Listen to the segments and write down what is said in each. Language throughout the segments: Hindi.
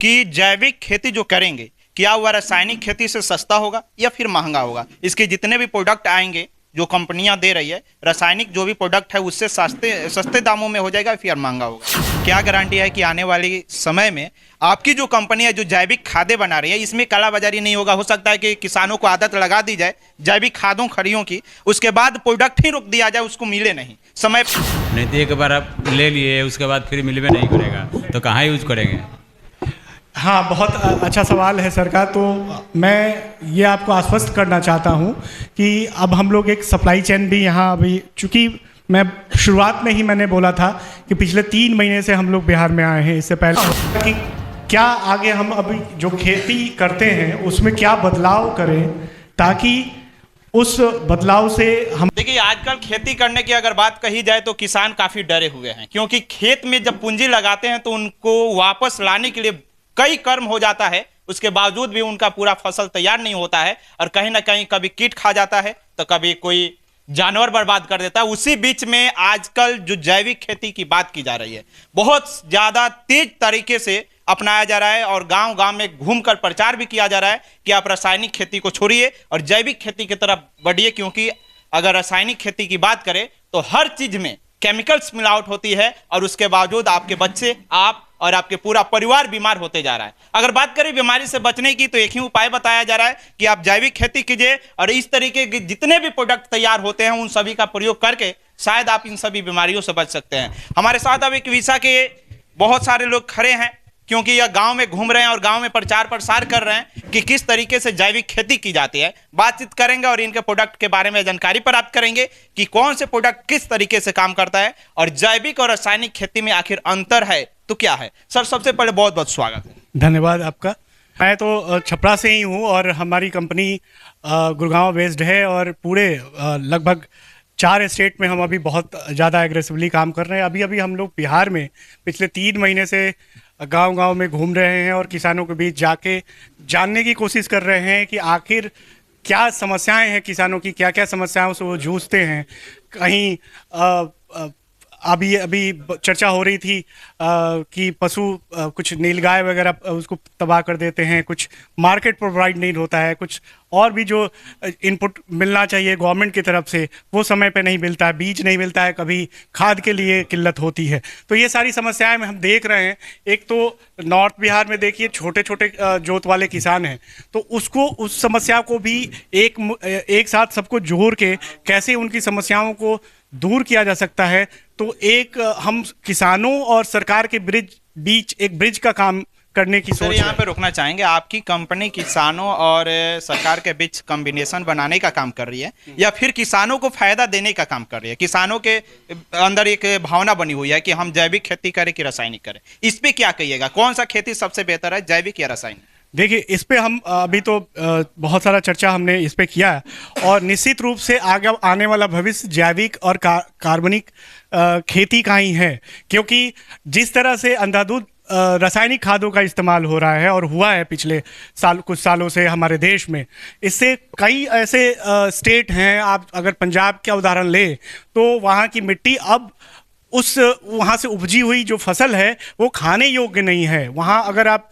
कि जैविक खेती जो करेंगे क्या वह रासायनिक खेती से सस्ता होगा या फिर महंगा होगा। इसके जितने भी प्रोडक्ट आएंगे जो कंपनियां दे रही है, रासायनिक जो भी प्रोडक्ट है उससे सस्ते दामों में हो जाएगा फिर महंगा होगा। क्या गारंटी है कि आने वाले समय में आपकी जो कंपनी है जो जैविक खादें बना रही है इसमें कालाबाजारी नहीं होगा। हो सकता है कि किसानों को आदत लगा दी जाए जैविक खादों खड़ियों की, उसके बाद प्रोडक्ट ही रोक दिया जाए, उसको मिले नहीं समय नहीं तो एक बार आप ले लिए उसके बाद फिर मिलवे नहीं करेगा तो कहाँ यूज करेंगे। हाँ, बहुत अच्छा सवाल है सर का। तो मैं ये आपको आश्वस्त करना चाहता हूँ कि अब हम लोग एक सप्लाई चेन भी यहाँ अभी, चूँकि मैं शुरुआत में ही मैंने बोला था कि पिछले 3 महीने से हम लोग बिहार में आए हैं, इससे पहले कि क्या आगे हम अभी जो खेती करते हैं उसमें क्या बदलाव करें ताकि उस बदलाव से हम। देखिए, आजकल खेती करने की अगर बात कही जाए तो किसान काफ़ी डरे हुए हैं, क्योंकि खेत में जब पूंजी लगाते हैं तो उनको वापस लाने के लिए कई कर्म हो जाता है, उसके बावजूद भी उनका पूरा फसल तैयार नहीं होता है और कहीं ना कहीं कभी कीट खा जाता है तो कभी कोई जानवर बर्बाद कर देता है। उसी बीच में आजकल जो जैविक खेती की बात की जा रही है बहुत ज़्यादा तेज तरीके से अपनाया जा रहा है और गांव गांव में घूमकर प्रचार भी किया जा रहा है कि आप रासायनिक खेती को छोड़िए और जैविक खेती की तरफ बढ़िए, क्योंकि अगर रासायनिक खेती की बात करें तो हर चीज में केमिकल्स मिलावट होती है और उसके बावजूद आपके बच्चे, आप और आपके पूरा परिवार बीमार होते जा रहा है। अगर बात करें बीमारी से बचने की तो एक ही उपाय बताया जा रहा है कि आप जैविक खेती कीजिए और इस तरीके के जितने भी प्रोडक्ट तैयार होते हैं उन सभी का प्रयोग करके शायद आप इन सभी बीमारियों से बच सकते हैं। हमारे साथ अब एक विषा के बहुत सारे लोग खड़े हैं, क्योंकि यह गांव में घूम रहे हैं और गांव में प्रचार प्रसार कर रहे हैं कि किस तरीके से जैविक खेती की जाती है। बातचीत करेंगे और इनके प्रोडक्ट के बारे में जानकारी प्राप्त करेंगे कि कौन से प्रोडक्ट किस तरीके से काम करता है और जैविक और रासायनिक खेती में आखिर अंतर है तो क्या है। सर, सबसे पहले बहुत बहुत स्वागत है। धन्यवाद आपका। मैं तो छपरा से ही हूँ और हमारी कंपनी गुड़गांव बेस्ड है और पूरे लगभग 4 स्टेट में हम अभी बहुत ज़्यादा एग्रेसिवली काम कर रहे हैं। अभी हम लोग बिहार में पिछले 3 महीने से गांव-गांव में घूम रहे हैं और किसानों के बीच जाके जानने की कोशिश कर रहे हैं कि आखिर क्या समस्याएं हैं किसानों की, क्या-क्या समस्याओं से वो जूझते हैं। कहीं अभी चर्चा हो रही थी कि पशु कुछ नीलगाय वगैरह उसको तबाह कर देते हैं, कुछ मार्केट प्रोवाइड नहीं होता है, कुछ और भी जो इनपुट मिलना चाहिए गवर्नमेंट की तरफ से वो समय पे नहीं मिलता है, बीज नहीं मिलता है, कभी खाद के लिए किल्लत होती है। तो ये सारी समस्याएं हम देख रहे हैं। एक तो नॉर्थ बिहार में देखिए छोटे छोटे जोत वाले किसान हैं, तो उसको उस समस्या को भी एक साथ सबको जोड़ के कैसे उनकी समस्याओं को दूर किया जा सकता है। तो एक हम किसानों और सरकार के बीच एक ब्रिज का काम करने की सोच। यहाँ पे रुकना चाहेंगे, आपकी कंपनी किसानों और सरकार के बीच कॉम्बिनेशन बनाने का काम कर रही है या फिर किसानों को फायदा देने का काम कर रही है? किसानों के अंदर एक भावना बनी हुई है कि हम जैविक खेती करें कि रासायनिक करें, इस पे क्या कहिएगा? कौन सा खेती सबसे बेहतर है, जैविक या रासायनिक? देखिए, इस पे हम अभी तो बहुत सारा चर्चा हमने इस पे किया है और निश्चित रूप से आगे आने वाला भविष्य जैविक और कार्बनिक खेती का ही है, क्योंकि जिस तरह से अंधाधुंध रासायनिक खादों का इस्तेमाल हो रहा है और हुआ है पिछले कुछ सालों से हमारे देश में, इससे कई ऐसे स्टेट हैं, आप अगर पंजाब का उदाहरण लें तो वहाँ की मिट्टी अब वहाँ से उपजी हुई जो फसल है वो खाने योग्य नहीं है। वहाँ अगर आप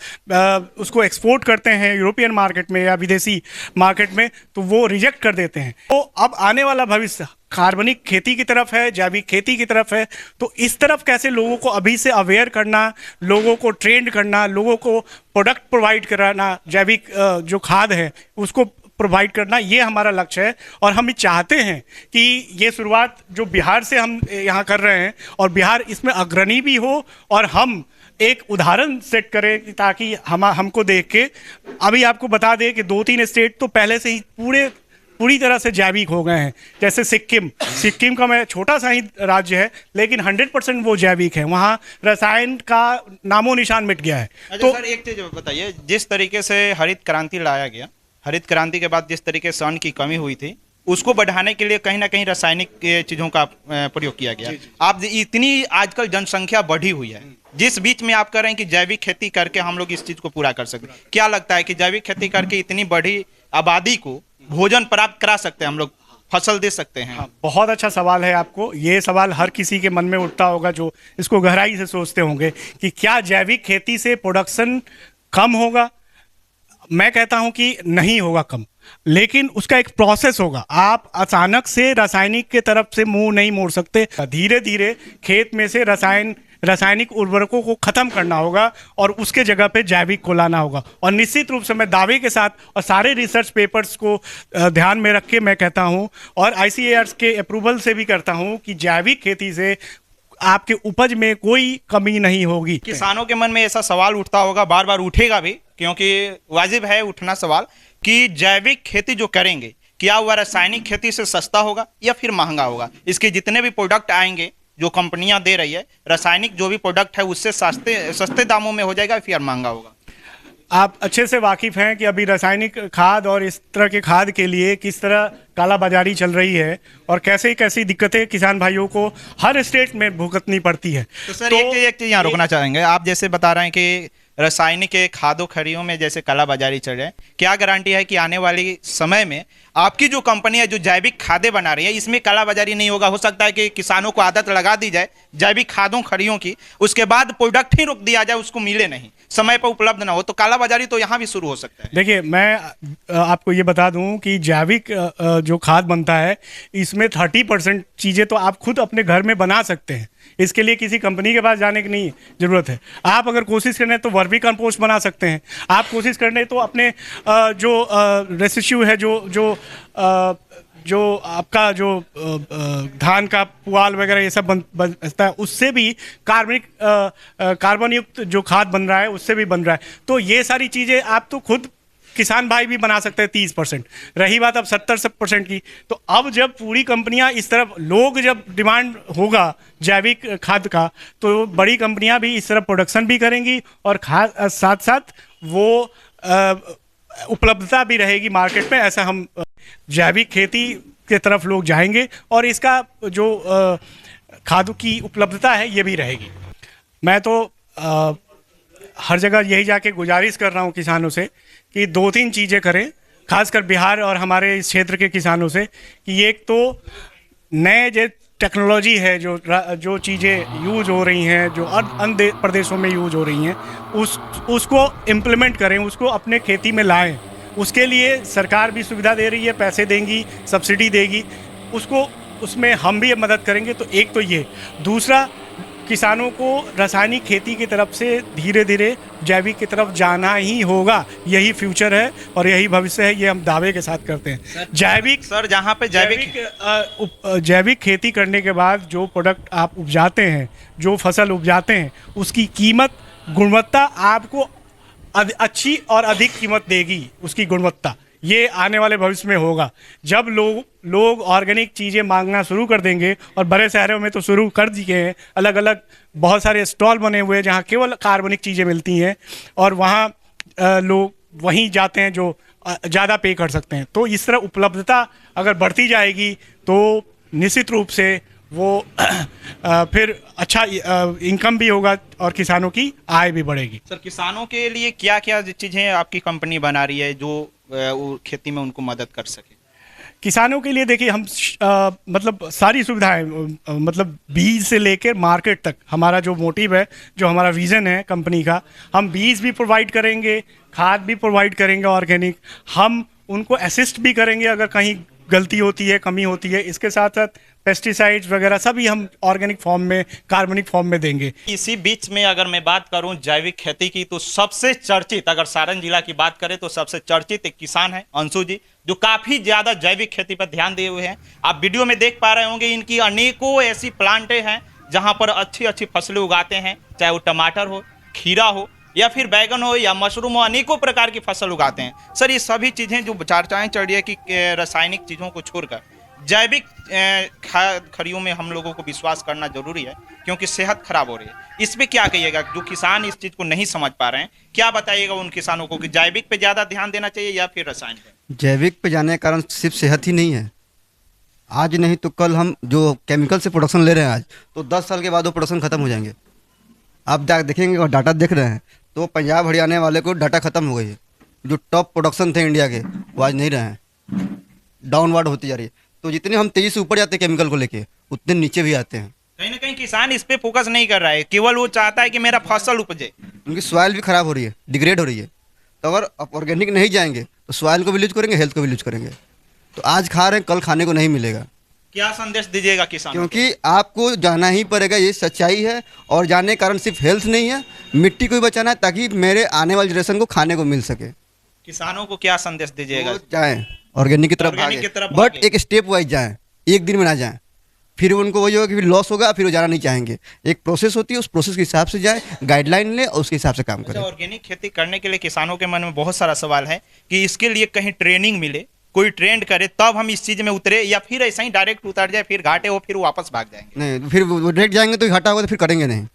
उसको एक्सपोर्ट करते हैं यूरोपियन मार्केट में या विदेशी मार्केट में तो वो रिजेक्ट कर देते हैं। तो अब आने वाला भविष्य कार्बनिक खेती की तरफ है, जैविक खेती की तरफ है। तो इस तरफ कैसे लोगों को अभी से अवेयर करना, लोगों को ट्रेंड करना, लोगों को प्रोडक्ट प्रोवाइड कराना, जैविक जो खाद है उसको प्रोवाइड करना, ये हमारा लक्ष्य है। और हम चाहते हैं कि ये शुरुआत जो बिहार से हम यहाँ कर रहे हैं और बिहार इसमें अग्रणी भी हो और हम एक उदाहरण सेट करें ताकि हमको देख के अभी आपको बता दें कि 2-3 स्टेट तो पहले से ही पूरी तरह से जैविक हो गए हैं। जैसे सिक्किम का मैं छोटा सा ही राज्य है लेकिन 100% वो जैविक है, वहाँ रसायन का नामो निशान मिट गया है। अच्छा तो सर, एक चीज बताइए, जिस तरीके से हरित क्रांति लाया गया, हरित क्रांति के बाद जिस तरीके से अन्न की कमी हुई थी उसको बढ़ाने के लिए कहीं ना कहीं रासायनिक चीजों का प्रयोग किया गया। आप इतनी आजकल जनसंख्या बढ़ी हुई है, जिस बीच में आप कह रहे हैं कि जैविक खेती करके हम लोग इस चीज को पूरा कर सकते, क्या लगता है कि जैविक खेती करके इतनी बड़ी आबादी को भोजन प्राप्त करा सकते हैं हम लोग, फसल दे सकते हैं? हाँ, बहुत अच्छा सवाल है आपको। ये सवाल हर किसी के मन में उठता होगा जो इसको गहराई से सोचते होंगे कि क्या जैविक खेती से प्रोडक्शन कम होगा? मैं कहता हूं कि नहीं होगा कम, लेकिन उसका एक प्रोसेस होगा। आप अचानक से रासायनिक के तरफ से मुंह नहीं मोड़ सकते। धीरे धीरे खेत में से रासायनिक उर्वरकों को खत्म करना होगा और उसके जगह पे जैविक को लाना होगा। और निश्चित रूप से मैं दावे के साथ और सारे रिसर्च पेपर्स को ध्यान में रख के मैं कहता हूं, और ICAR के अप्रूवल से भी करता हूं, कि जैविक खेती से आपके उपज में कोई कमी नहीं होगी। किसानों के मन में ऐसा सवाल उठता होगा, बार बार उठेगा भी, क्योंकि वाजिब है उठना सवाल, कि जैविक खेती जो करेंगे क्या वह रासायनिक खेती से सस्ता होगा या फिर महंगा होगा? इसके जितने भी प्रोडक्ट आएंगे जो कंपनियां दे रही है, रासायनिक जो भी प्रोडक्ट है उससे सस्ते दामों में हो जाएगा या फिर महंगा होगा? आप अच्छे से वाकिफ़ हैं कि अभी रासायनिक खाद और इस तरह के खाद के लिए किस तरह कालाबाजारी चल रही है और कैसे कैसी दिक्कतें किसान भाइयों को हर स्टेट में भुगतनी पड़ती है। तो सर एक चीज़ यहाँ रोकना चाहेंगे, आप जैसे बता रहे हैं कि रासायनिक के खादों खड़ियों में जैसे कालाबाजारी चल रहा है, क्या गारंटी है कि आने वाले समय में आपकी जो कंपनी है जो जैविक खादें बना रही है इसमें कालाबाजारी नहीं होगा? हो सकता है कि किसानों को आदत लगा दी जाए जैविक खादों खड़ियों की, उसके बाद प्रोडक्ट ही रोक दिया जाए, उसको मिले नहीं, समय पर उपलब्ध ना हो, तो कालाबाजारी तो यहाँ भी शुरू हो सकता है। देखिए, मैं आपको ये बता दूं कि जैविक जो खाद बनता है इसमें 30% चीज़ें तो आप खुद अपने घर में बना सकते हैं। इसके लिए किसी कंपनी के पास जाने की नहीं जरूरत है। आप अगर कोशिश करें तो वर्मी कंपोस्ट बना सकते हैं। आप कोशिश करें तो अपने जो रेसिड्यू है, जो आपका जो धान का पुआल वगैरह ये सब बनता है, उससे भी कार्बन युक्त जो खाद बन रहा है उससे भी बन रहा है। तो ये सारी चीज़ें आप तो खुद किसान भाई भी बना सकते हैं 30%। रही बात अब 70% की, तो अब जब पूरी कंपनियां इस तरफ, लोग जब डिमांड होगा जैविक खाद का, तो बड़ी कंपनियां भी इस तरफ प्रोडक्शन भी करेंगी और खाद साथ साथ वो उपलब्धता भी रहेगी मार्केट में। ऐसा हम जैविक खेती के तरफ लोग जाएंगे और इसका जो खादों की उपलब्धता है ये भी रहेगी। मैं तो हर जगह यही जाके गुजारिश कर रहा हूँ किसानों से कि 2-3 चीज़ें करें, खासकर बिहार और हमारे इस क्षेत्र के किसानों से, कि एक तो नए जो टेक्नोलॉजी है, जो चीज़ें यूज हो रही हैं, जो अन्य प्रदेशों में यूज हो रही हैं, उसको इम्प्लीमेंट करें, उसको अपने खेती में लाएं। उसके लिए सरकार भी सुविधा दे रही है, पैसे देंगी, सब्सिडी देगी, उसमें हम भी मदद करेंगे। तो एक तो ये। दूसरा, किसानों को रासायनिक खेती की तरफ से धीरे धीरे जैविक की तरफ जाना ही होगा। यही फ्यूचर है और यही भविष्य है, ये हम दावे के साथ करते हैं। जहाँ पे जैविक खेती करने के बाद जो प्रोडक्ट आप उपजाते हैं, जो फसल उपजाते हैं, उसकी कीमत, गुणवत्ता आपको अच्छी और अधिक कीमत देगी। उसकी गुणवत्ता ये आने वाले भविष्य में होगा जब लोग ऑर्गेनिक चीज़ें मांगना शुरू कर देंगे। और बड़े शहरों में तो शुरू कर दिए हैं, अलग अलग बहुत सारे स्टॉल बने हुए हैं जहाँ केवल कार्बनिक चीज़ें मिलती हैं और वहाँ लोग वहीं जाते हैं जो ज़्यादा पे कर सकते हैं। तो इस तरह उपलब्धता अगर बढ़ती जाएगी तो निश्चित रूप से वो फिर अच्छा इनकम भी होगा और किसानों की आय भी बढ़ेगी। सर, किसानों के लिए क्या क्या चीज़ें आपकी कंपनी बना रही है जो खेती में उनको मदद कर सके? किसानों के लिए देखिए, हम मतलब सारी सुविधाएं, मतलब बीज से लेकर मार्केट तक हमारा जो मोटिव है, जो हमारा विज़न है कंपनी का, हम बीज भी प्रोवाइड करेंगे, खाद भी प्रोवाइड करेंगे ऑर्गेनिक, हम उनको असिस्ट भी करेंगे अगर कहीं गलती होती है, कमी होती है। इसके साथ साथ पेस्टिसाइड्स वगैरह सभी हम ऑर्गेनिक फॉर्म में, कार्बनिक फॉर्म में देंगे। इसी बीच में अगर मैं बात करूं जैविक खेती की, तो सबसे चर्चित, अगर सारण जिला की बात करें तो सबसे चर्चित एक किसान है अंशु जी, जो काफी ज्यादा जैविक खेती पर ध्यान दिए हुए हैं। आप वीडियो में देख पा रहे होंगे, इनकी अनेकों ऐसी प्लांटें हैं जहां पर अच्छी अच्छी फसलें उगाते हैं, चाहे वो टमाटर हो, खीरा हो या फिर बैगन हो या मशरूम हो, अनेकों प्रकार की फसल उगाते हैं। सर, ये सभी चीज़ें जो चर्चाएं चल रही है कि रासायनिक चीज़ों को छोड़कर जैविक खड़ियों में हम लोगों को विश्वास करना जरूरी है, क्योंकि सेहत खराब हो रही है। इस पे क्या कहिएगा? जो किसान इस चीज़ को नहीं समझ पा रहे हैं, क्या बताइएगा उन किसानों को कि जैविक पे ज़्यादा ध्यान देना चाहिए या फिर रासायनिक पे? जैविक पे जाने के कारण सिर्फ सेहत ही नहीं है, आज नहीं तो कल हम जो केमिकल से प्रोडक्शन ले रहे हैं आज, तो 10 साल के बाद वो प्रोडक्शन खत्म हो जाएंगे। आप देखेंगे और डाटा देख रहे हैं तो पंजाब हरियाणा वाले को डाटा खत्म हो गई है। जो टॉप प्रोडक्शन थे इंडिया के वो आज नहीं रहे हैं, डाउनवर्ड होती जा रही है। तो जितने हम तेजी से ऊपर जाते हैं केमिकल को लेके, उतने नीचे भी आते हैं। कहीं ना कहीं किसान इस पे फोकस नहीं कर रहा है, केवल वो चाहता है कि मेरा फसल उपजे, उनकी सॉइल भी खराब हो रही है, डिग्रेड हो रही है। तो अगर आप ऑर्गेनिक नहीं जाएंगे तो सॉइल को भी लूज करेंगे, हेल्थ को भी लूज करेंगे। तो आज खा रहे हैं, कल खाने को नहीं मिलेगा। क्या संदेश दीजिएगा किसानों को? क्योंकि आपको जाना ही पड़ेगा, ये सच्चाई है। और जाने के कारण सिर्फ हेल्थ नहीं है, मिट्टी को भी बचाना है, ताकि मेरे आने वाले जनरेशन को खाने को मिल सके। किसानों को क्या संदेश दीजिएगा? वो जाएं ऑर्गेनिक की तरफ ऑर्गेनिक की तरफ भागें, बट भागें। एक स्टेप वाइज जाएं, एक दिन में ना जाएं। फिर उनको वही होगा कि फिर लॉस होगा, फिर वो जाना नहीं चाहेंगे। एक प्रोसेस होती है, उस प्रोसेस के हिसाब से जाए, गाइडलाइन ले और उसके हिसाब से काम करें। ऑर्गेनिक खेती करने के लिए किसानों के मन में बहुत सारा सवाल है कि इसके लिए कहीं ट्रेनिंग मिले, कोई ट्रेंड करे तब हम इस चीज में उतरे, या फिर ऐसा ही डायरेक्ट उतर जाए, फिर घाटे हो फिर वापस भाग जाएंगे। नहीं, फिर वो डायरेक्ट जाएंगे तो घाटा होगा, तो फिर करेंगे नहीं।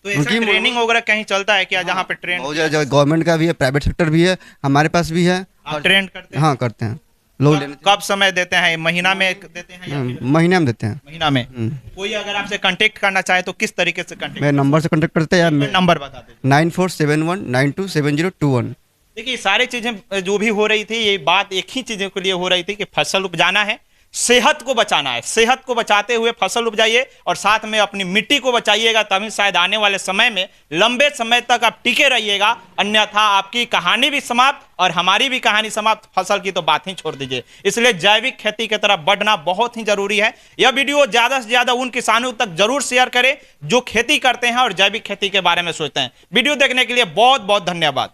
तो ऐसा उनकी ट्रेनिंग वगैरह कहीं चलता है क्या जहाँ पे ट्रेंड बहुत ज़्यादा गवर्नमेंट का भी है, प्राइवेट सेक्टर भी है, हमारे पास भी है। आप ट्रेंड करते हैं? हाँ, करते हैं लोग। कब समय देते हैं? महीना में देते हैं या फिर महीने में देते हैं। महीना में? कोई अगर आपसे कांटेक्ट करना चाहे तो किस तरीके से कांटेक्ट? मेरे नंबर से कॉन्टेक्ट करते हैं, या नंबर बता दीजिए। 9471927021। देखिए सारी चीजें जो भी हो रही थी, ये बात एक ही चीजों के लिए हो रही थी कि फसल उपजाना है, सेहत को बचाना है। सेहत को बचाते हुए फसल उपजाइए और साथ में अपनी मिट्टी को बचाइएगा, तभी शायद आने वाले समय में लंबे समय तक आप टिके रहिएगा। अन्यथा आपकी कहानी भी समाप्त और हमारी भी कहानी समाप्त। फसल की तो बात ही छोड़ दीजिए। इसलिए जैविक खेती की तरफ बढ़ना बहुत ही जरूरी है। यह वीडियो ज्यादा से ज्यादा उन किसानों तक जरूर शेयर करें जो खेती करते हैं और जैविक खेती के बारे में सोचते हैं। वीडियो देखने के लिए बहुत बहुत धन्यवाद।